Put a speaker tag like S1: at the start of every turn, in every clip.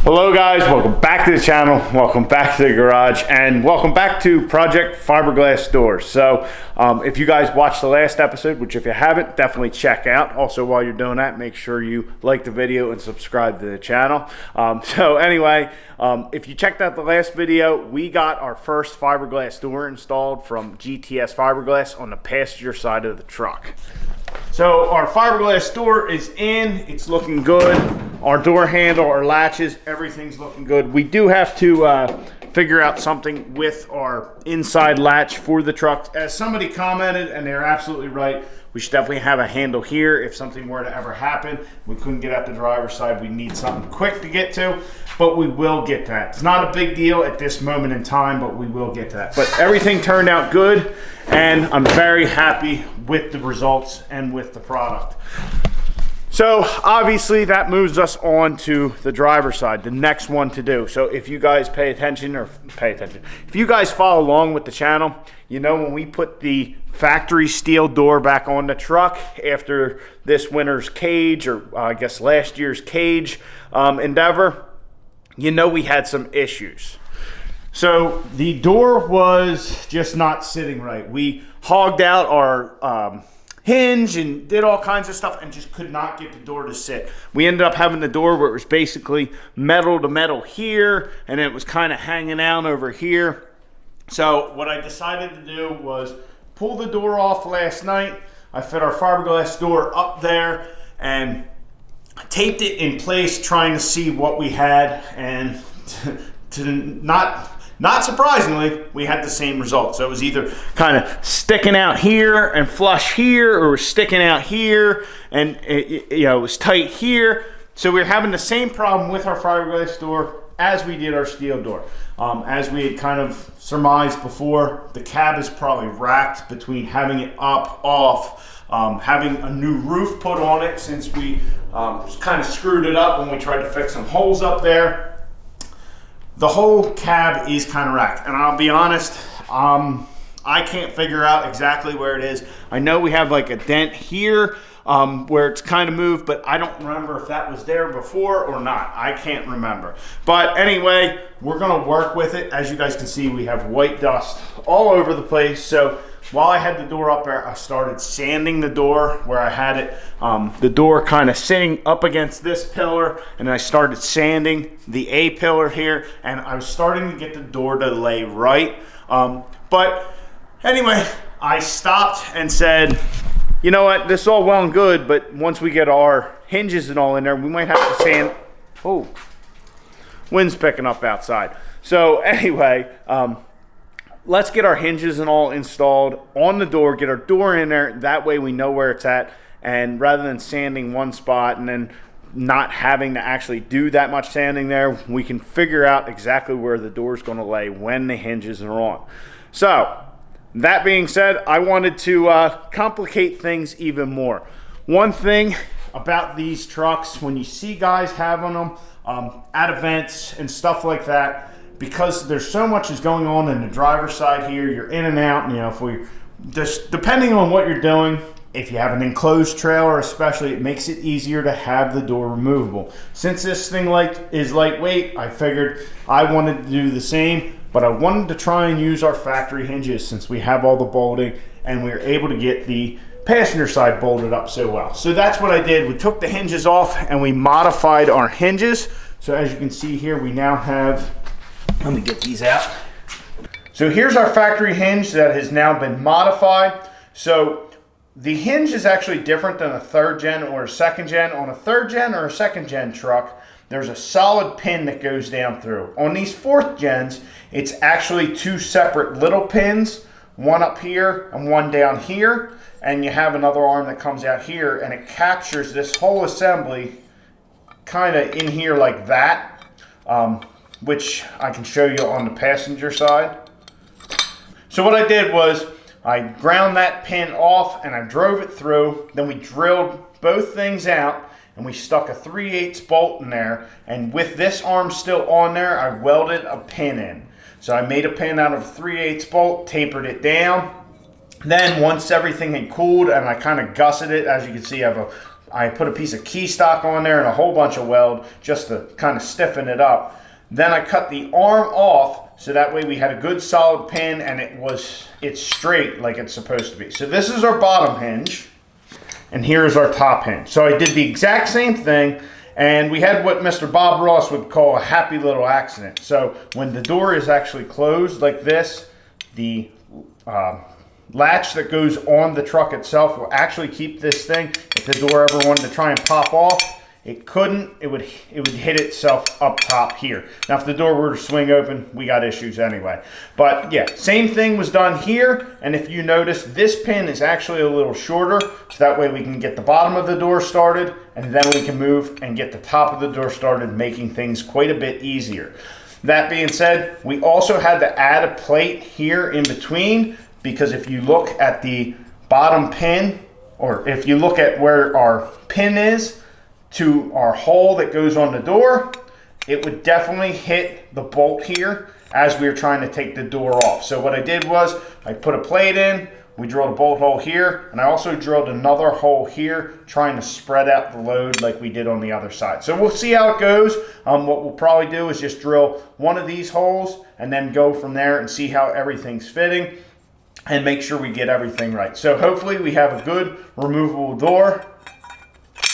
S1: Hello guys, welcome back to the channel, welcome back to the garage, and welcome back to Project Fiberglass Doors. So if you guys watched the last episode, which if you haven't, definitely check out. Also, while you're doing that, make sure you like the video and subscribe to the channel. If you checked out the last video, we got our first fiberglass door installed from GTS Fiberglass on the passenger side of the truck. So our fiberglass door is in, it's looking good. Our door handle, our latches, everything's looking good. We do have to figure out something with our inside latch for the truck. As somebody commented, and they're absolutely right, we should definitely have a handle here if something were to ever happen. We couldn't get out the driver's side, we need something quick to get to, but we will get to that. It's not a big deal at this moment in time, but we will get to that. But everything turned out good, and I'm very happy with the results and with the product. So obviously that moves us on to the driver's side, the next one to do. So if you guys if you guys follow along with the channel, you know when we put the factory steel door back on the truck after this winter's cage, or I guess last year's cage endeavor, you know we had some issues. So the door was just not sitting right. We hogged out our hinge and did all kinds of stuff and just could not get the door to sit. We ended up having the door where it was basically metal to metal here, and it was kind of hanging out over here. So what I decided to do was pull the door off last night. I fit our fiberglass door up there and taped it in place, trying to see what we had, and not surprisingly, we had the same result. So it was either kind of sticking out here and flush here, or sticking out here and it was tight here. So we were having the same problem with our fiberglass door as we did our steel door. As we had kind of surmised before, the cab is probably racked between having it up, off, having a new roof put on it since we kind of screwed it up when we tried to fix some holes up there. The whole cab is kind of racked, and I'll be honest, I can't figure out exactly where it is. I know we have like a dent here where it's kind of moved, but I don't remember if that was there before or not. I can't remember. But anyway, we're gonna work with it. As you guys can see, we have white dust all over the place. So while I had the door up there, I started sanding the door where I had it, the door kind of sitting up against this pillar, and I started sanding the A pillar here, and I was starting to get the door to lay right. But anyway, I stopped and said, you know what, this is all well and good, but once we get our hinges and all in there, we might have to sand. Oh, wind's picking up outside. So anyway, let's get our hinges and all installed on the door, get our door in there, that way we know where it's at, and rather than sanding one spot and then not having to actually do that much sanding there, we can figure out exactly where the door is going to lay when the hinges are on. So that being said, I wanted to complicate things even more. One thing about these trucks, when you see guys having them at events and stuff like that, because there's so much is going on in the driver's side here, you're in and out, and if we just depending on what you're doing, if you have an enclosed trailer especially, it makes it easier to have the door removable. Since this thing is lightweight, I figured I wanted to do the same, but I wanted to try and use our factory hinges since we have all the bolting and we were able to get the passenger side bolted up so well. So that's what I did. We took the hinges off and we modified our hinges. So as you can see here, we now have, let me get these out. So here's our factory hinge that has now been modified. So the hinge is actually different than a third gen or a second gen. On a third gen or a second gen truck, there's a solid pin that goes down through. On these fourth gens, it's actually two separate little pins, one up here and one down here. And you have another arm that comes out here, and it captures this whole assembly kind of in here like that, which I can show you on the passenger side. So what I did was I ground that pin off and I drove it through. Then we drilled both things out and we stuck a 3/8 bolt in there. And with this arm still on there, I welded a pin in. So I made a pin out of a 3/8 bolt, tapered it down. Then once everything had cooled and I kind of gusseted it, as you can see, I have I put a piece of key stock on there and a whole bunch of weld just to kind of stiffen it up. Then I cut the arm off so that way we had a good solid pin and it's straight like it's supposed to be. So this is our bottom hinge and here's our top hinge. So I did the exact same thing, and we had what Mr. Bob Ross would call a happy little accident. So when the door is actually closed like this, the latch that goes on the truck itself will actually keep this thing. If the door ever wanted to try and pop off, it couldn't. It would hit itself up top here. Now, if the door were to swing open, we got issues anyway. But yeah, same thing was done here. And if you notice, this pin is actually a little shorter, so that way we can get the bottom of the door started, and then we can move and get the top of the door started, making things quite a bit easier. That being said, we also had to add a plate here in between, because if you look at the bottom pin, or if you look at where our pin is to our hole that goes on the door, it would definitely hit the bolt here as we were trying to take the door off. So what I did was I put a plate in, we drilled a bolt hole here, and I also drilled another hole here, trying to spread out the load like we did on the other side. So we'll see how it goes. What we'll probably do is just drill one of these holes and then go from there and see how everything's fitting and make sure we get everything right. So hopefully we have a good removable door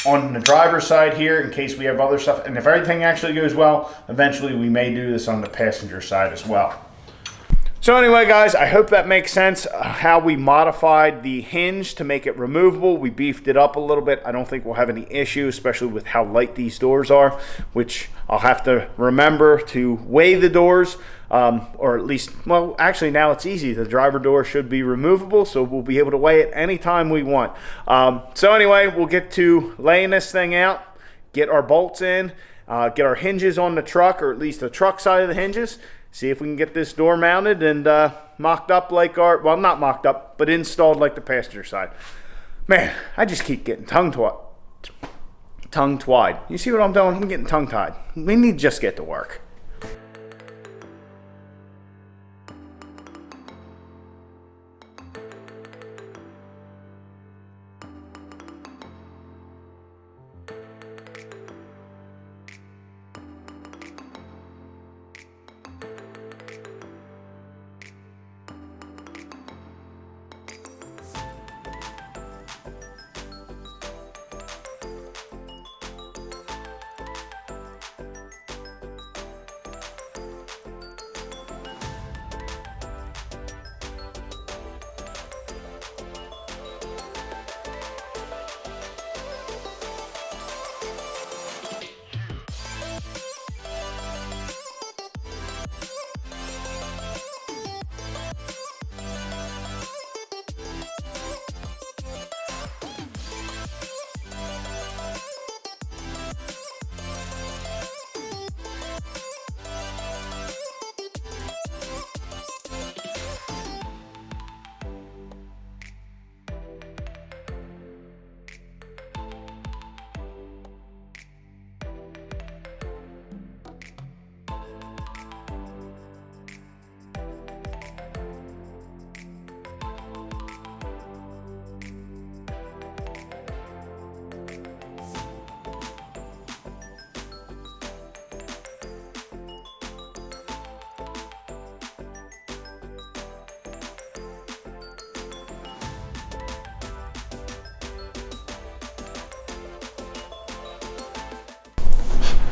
S1: on the driver's side here in case we have other stuff. And if everything actually goes well, eventually we may do this on the passenger side as well. So anyway, guys, I hope that makes sense how we modified the hinge to make it removable. We beefed it up a little bit. I don't think we'll have any issue, especially with how light these doors are, which I'll have to remember to weigh the doors, or at least, well, actually now it's easy. The driver door should be removable, so we'll be able to weigh it anytime we want. So anyway, we'll get to laying this thing out, get our bolts in, get our hinges on the truck, or at least the truck side of the hinges. See if we can get this door mounted and mocked up like our, well, not mocked up, but installed like the passenger side. Man, I just keep getting tongue-tied. You see what I'm doing? I'm getting tongue-tied. We need to just get to work.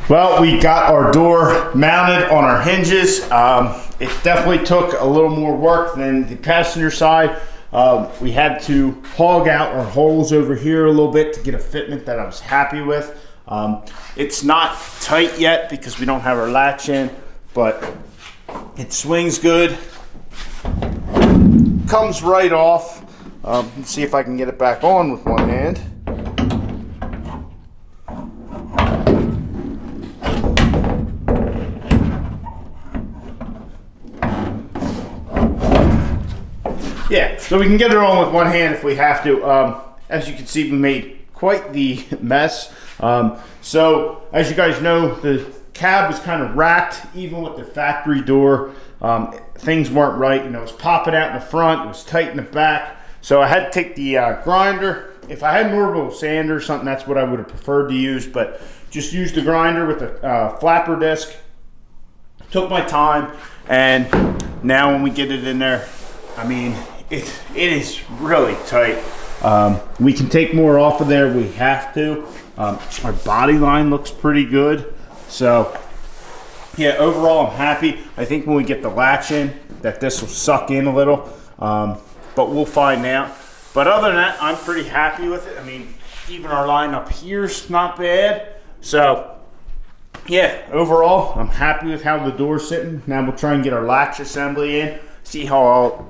S1: Well, we got our door mounted on our hinges. It definitely took a little more work than the passenger side. We had to hog out our holes over here a little bit to get a fitment that I was happy with. It's not tight yet because we don't have our latch in, but it swings good. Comes right off. Let's see if I can get it back on with one hand. Yeah, so we can get it on with one hand if we have to. As you can see, we made quite the mess. So as you guys know, the cab was kind of racked, even with the factory door. Things weren't right. You know, it was popping out in the front, it was tight in the back. So I had to take the grinder, if I had an orbital sander or something, that's what I would have preferred to use, but just used the grinder with a flapper disc. Took my time, and now when we get it in there, I mean, it is really tight. We can take more off of there, we have to. Our body line looks pretty good. So yeah, overall I'm happy. I think when we get the latch in, that this will suck in a little, but we'll find out. But other than that, I'm pretty happy with it. I mean, even our line up here's not bad. So yeah, overall, I'm happy with how the door's sitting. Now we'll try and get our latch assembly in, see how all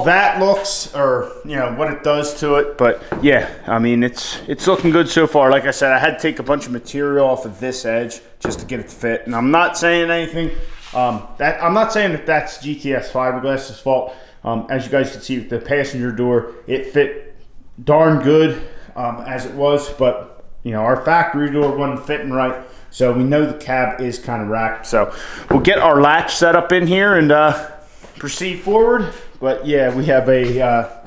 S1: that looks, or you know what it does to it. But yeah, I mean it's looking good so far. Like I said, I had to take a bunch of material off of this edge just to get it to fit. And I'm not saying anything. I'm not saying that that's GTS Fiberglass's fault. As you guys can see with the passenger door, it fit darn good as it was, but you know, our factory door wasn't fitting right, so we know the cab is kind of racked. So we'll get our latch set up in here and proceed forward. But yeah, we have a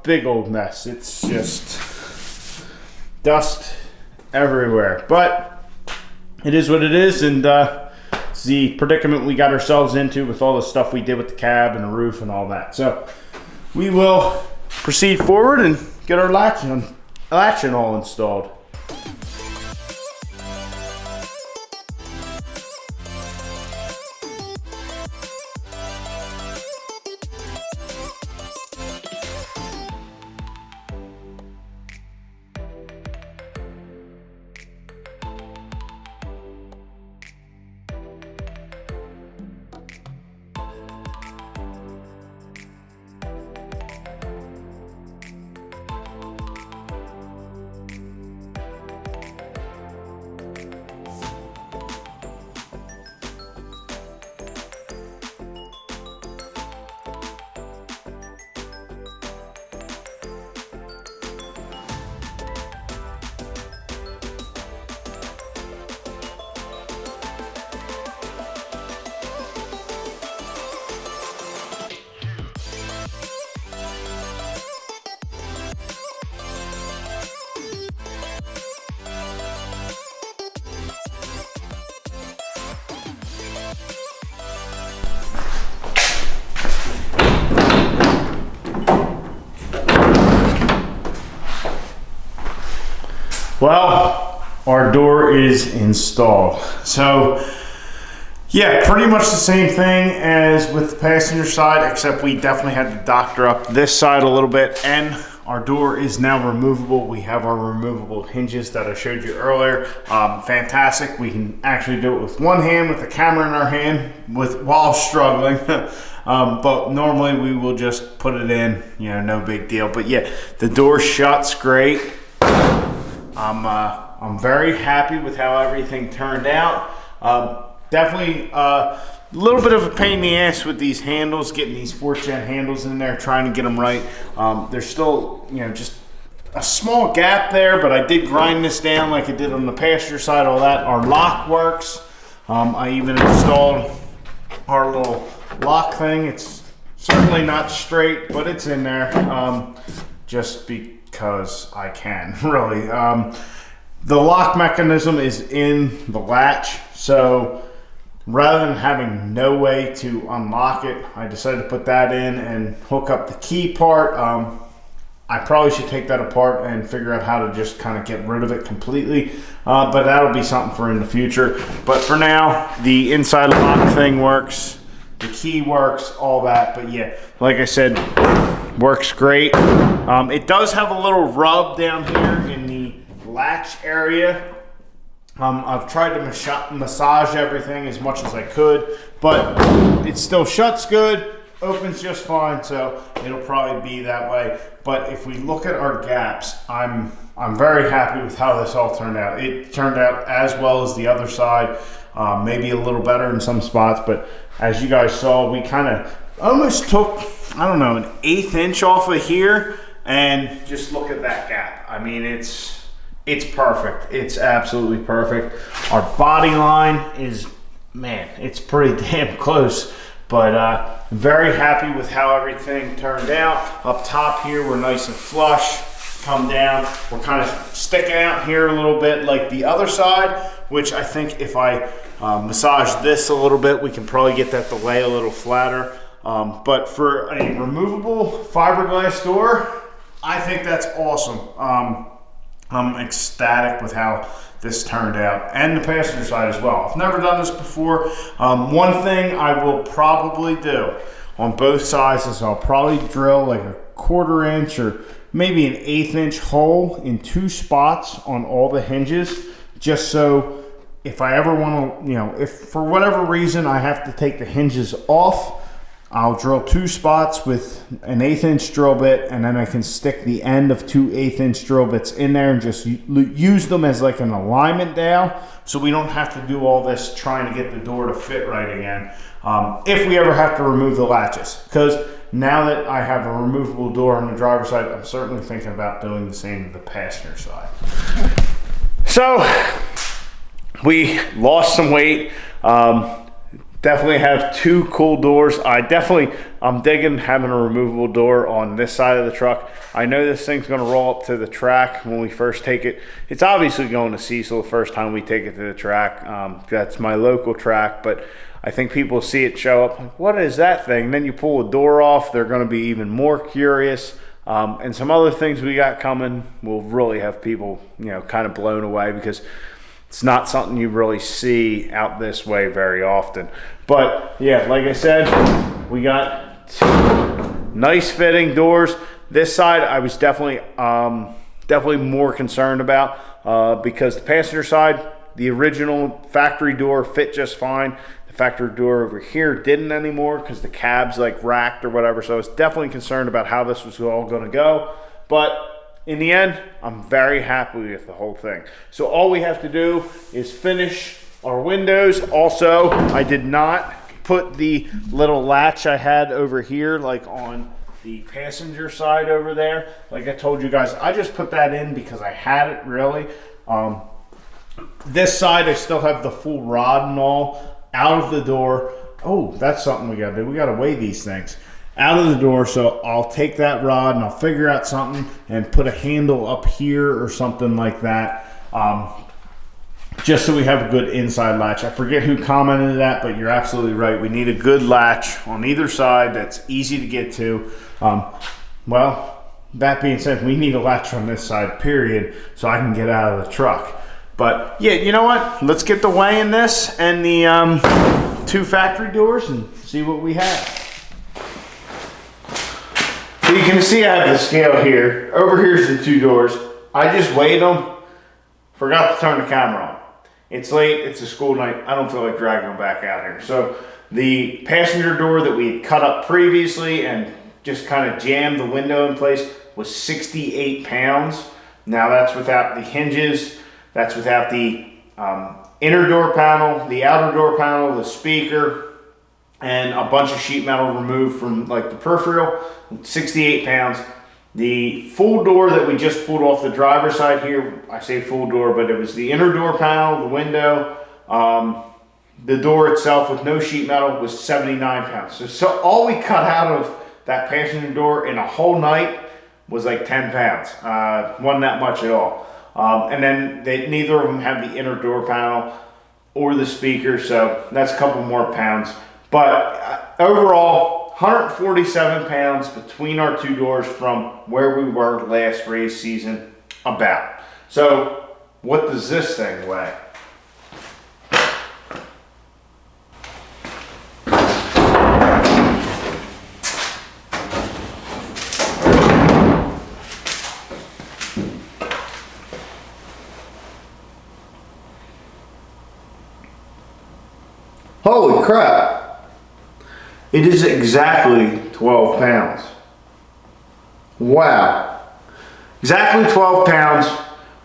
S1: big old mess. It's just dust everywhere, but it is what it is, and it's the predicament we got ourselves into with all the stuff we did with the cab and the roof and all that. So we will proceed forward and get our latching all installed. Well, our door is installed. So yeah, pretty much the same thing as with the passenger side, except we definitely had to doctor up this side a little bit, and our door is now removable. We have our removable hinges that I showed you earlier. Fantastic. We can actually do it with one hand with the camera in our hand while struggling. But normally we will just put it in, you know, no big deal. But yeah, the door shuts great. I'm very happy with how everything turned out. Definitely a little bit of a pain in the ass with these handles, getting these 4th gen handles in there, trying to get them right. There's still, you know, just a small gap there, but I did grind this down like I did on the passenger side, all that. Our lock works. I even installed our little lock thing. It's certainly not straight, but it's in there, just because I can, really. The lock mechanism is in the latch, so rather than having no way to unlock it, I decided to put that in and hook up the key part. I probably should take that apart and figure out how to just kind of get rid of it completely, but that'll be something for in the future. But for now, the inside lock thing works, the key works, all that. But yeah, like I said, works great. It does have a little rub down here in the latch area. I've tried to massage everything as much as I could, but it still shuts good, opens just fine, so it'll probably be that way. But if we look at our gaps, I'm very happy with how this all turned out. It turned out as well as the other side, maybe a little better in some spots, but as you guys saw, we kind of almost took, I don't know, an 1/8 inch off of here, and just look at that gap. I mean, it's perfect. It's absolutely perfect. Our body line is, man, it's pretty damn close But very happy with how everything turned out. Up top here, we're nice and flush. Come down, we're kind of sticking out here a little bit like the other side, which I think if I massage this a little bit, we can probably get that to lay a little flatter. But for a removable fiberglass door, I think that's awesome. I'm ecstatic with how this turned out, and the passenger side as well. I've never done this before. One thing I will probably do on both sides is I'll probably drill like a 1/4 inch or maybe an 1/8 inch hole in 2 spots on all the hinges, just so if I ever want to, if for whatever reason I have to take the hinges off, I'll drill 2 spots with an 1/8 inch drill bit, and then I can stick the end of 2 1/8 inch drill bits in there and just use them as like an alignment dowel, so we don't have to do all this trying to get the door to fit right again if we ever have to remove the latches. Because now that I have a removable door on the driver's side, I'm certainly thinking about doing the same to the passenger side. So we lost some weight. Definitely have 2 cool doors. I'm digging having a removable door on this side of the truck. I know this thing's going to roll up to the track when we first take it. It's obviously going to Cecil the first time we take it to the track. That's my local track, but I think people see it show up like, what is that thing? And then you pull the door off, they're going to be even more curious. And some other things we got coming will really have people, kind of blown away, because it's not something you really see out this way very often. But yeah, like I said, we got 2 nice fitting doors. This side I was definitely more concerned about because the passenger side, the original factory door fit just fine. The factory door over here didn't anymore because the cab's like racked or whatever. So I was definitely concerned about how this was all going to go. But in the end, I'm very happy with the whole thing. So all we have to do is finish our windows. Also, I did not put the little latch I had over here, like on the passenger side over there. Like I told you guys, I just put that in because I had it really. This side, I still have the full rod and all out of the door. Oh, that's something we gotta do. We gotta weigh these things out of the door. So I'll take that rod and I'll figure out something and put a handle up here or something like that, just so we have a good inside latch. I forget who commented that, but you're absolutely right. We need a good latch on either side that's easy to get to. Well, that being said, we need a latch on this side, period, so I can get out of the truck. But yeah, you know what? Let's get the weighing this and the 2 factory doors and see what we have. So you can see I have the scale here. Over here's the 2 doors. I just weighed them. Forgot to turn the camera on. It's late, it's a school night. I don't feel like dragging them back out here. So the passenger door that we had cut up previously and just kind of jammed the window in place was 68 pounds. Now that's without the hinges. That's without the inner door panel, the outer door panel, the speaker, and a bunch of sheet metal removed from like the peripheral. 68 pounds. The full door that we just pulled off the driver's side here, I say full door, but it was the inner door panel, the window, the door itself with no sheet metal was 79 pounds. So all we cut out of that passenger door in a whole night was like 10 pounds. Wasn't that much at all. And then neither of them have the inner door panel or the speaker, so that's a couple more pounds. But overall, 147 pounds between our 2 doors from where we were last race season, about. So what does this thing weigh? Holy crap. It is exactly 12 pounds. Wow. Exactly 12 pounds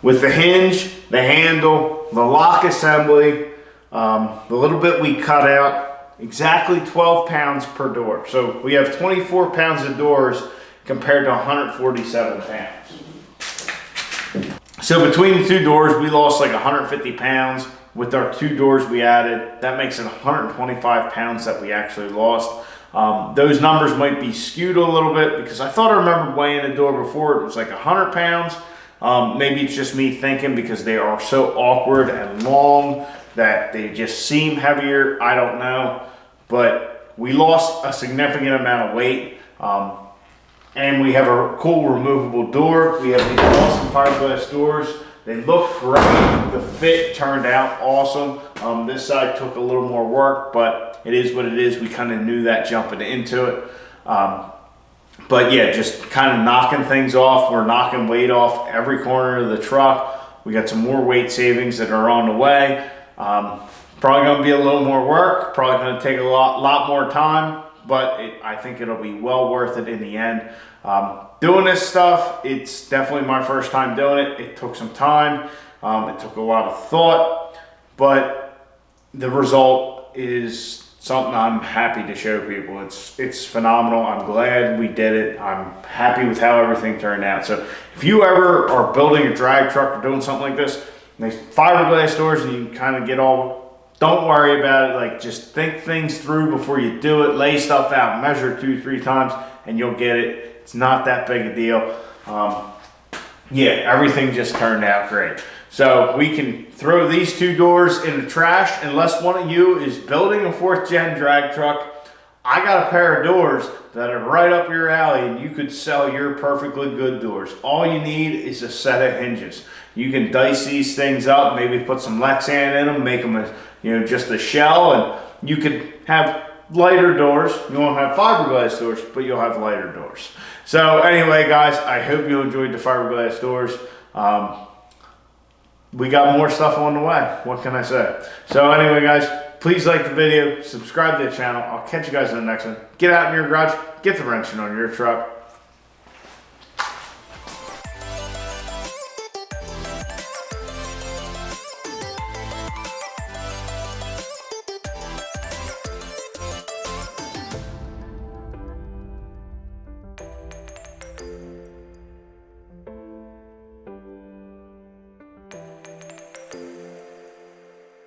S1: with the hinge, the handle, the lock assembly, the little bit we cut out. Exactly 12 pounds per door. So we have 24 pounds of doors compared to 147 pounds. So between the two doors, we lost like 150 pounds. With our two doors we added, that makes it 125 pounds that we actually lost. Those numbers might be skewed a little bit because I thought I remembered weighing a door before. It was like 100 pounds. Maybe it's just me thinking because they are so awkward and long that they just seem heavier. I don't know. But we lost a significant amount of weight. And we have a cool removable door. We have these awesome fiberglass doors. They look great. The fit turned out awesome. This side took a little more work, but it is what it is. We kind of knew that jumping into it. But yeah, just kind of knocking things off. We're knocking weight off every corner of the truck. We got some more weight savings that are on the way. Probably going to be a little more work. Probably going to take a lot more time, but I think it'll be well worth it in the end. Doing this stuff, it's definitely my first time doing it. It took some time. It took a lot of thought, but the result is something I'm happy to show people. It's phenomenal. I'm glad we did it. I'm happy with how everything turned out. So if you ever are building a drag truck or doing something like this, these fiberglass doors, and you kind of get all, don't worry about it. Like, just think things through before you do it. Lay stuff out, measure 2-3 times, and you'll get it. It's not that big a deal. Yeah, everything just turned out great. So we can throw these two doors in the trash unless one of you is building a 4th gen drag truck. I got a pair of doors that are right up your alley, and you could sell your perfectly good doors. All you need is a set of hinges. You can dice these things up, maybe put some Lexan in them, make them just a shell, and you could have lighter doors. You won't have fiberglass doors, but you'll have lighter doors. So anyway, guys, I hope you enjoyed the fiberglass doors. We got more stuff on the way. What can I say? So anyway, guys, please like the video, subscribe to the channel. I'll catch you guys in the next one. Get out in your garage, get the wrenching on your truck.